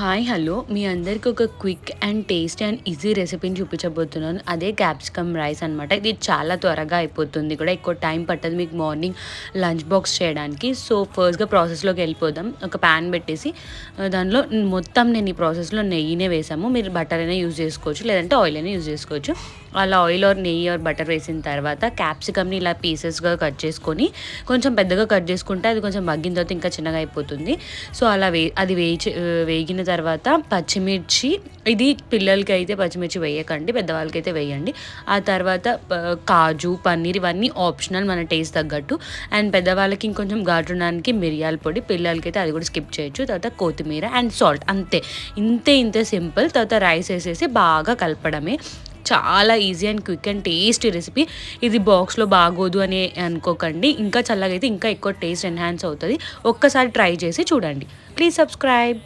Hi hello మీ అందరికి ఒక quick and tasty and easy రెసిపీని చూపించబోతున్నాను. అదే క్యాప్సికమ్ రైస్ అనమాట. ఇది చాలా త్వరగా అయిపోతుంది కూడా, ఎక్కువ టైం పట్టదు మీకు మార్నింగ్ లంచ్ బాక్స్ చేయడానికి. సో ఫస్ట్గా ప్రాసెస్లోకి వెళ్ళిపోదాం. ఒక ప్యాన్ పెట్టేసి దానిలో మొత్తం నేను ఈ ప్రాసెస్లో నెయ్యినే వేసాము. మీరు బటర్ అయినా యూజ్ చేసుకోవచ్చు, లేదంటే ఆయిల్ అయినా యూజ్ చేసుకోవచ్చు. అలా ఆయిల్ ఆర్ నెయ్యి ఆర్ బటర్ వేసిన తర్వాత క్యాప్సికమ్ని ఇలా పీసెస్గా కట్ చేసుకొని, కొంచెం పెద్దగా కట్ చేసుకుంటే అది కొంచెం మగ్గిన తర్వాత ఇంకా చిన్నగా అయిపోతుంది. సో అలా అది వేగిన తర్వాత పచ్చిమిర్చి, ఇది పిల్లలకి అయితే పచ్చిమిర్చి వేయకండి, పెద్దవాళ్ళకైతే వేయండి. ఆ తర్వాత కాజు, పన్నీర్ ఇవన్నీ ఆప్షనల్ మన టేస్ట్ తగ్గట్టు. అండ్ పెద్దవాళ్ళకి ఇంకొంచెం ఘాటు ఉండడానికి మిరియాల పొడి, పిల్లలకైతే అది కూడా స్కిప్ చేయొచ్చు. తర్వాత కొత్తిమీర అండ్ సాల్ట్, అంతే. ఇంతే సింపుల్. తర్వాత రైస్ వేసేసి బాగా కలపడమే. చాలా easy and quick and tasty recipe. ఇది బాక్స్లో బాగోదు అని అనుకోకండి, ఇంకా చల్లగా అయితే ఇంకా ఎక్కువ టేస్ట్ ఎన్హాన్స్ అవుతుంది. ఒక్కసారి ట్రై చేసి చూడండి. Please subscribe.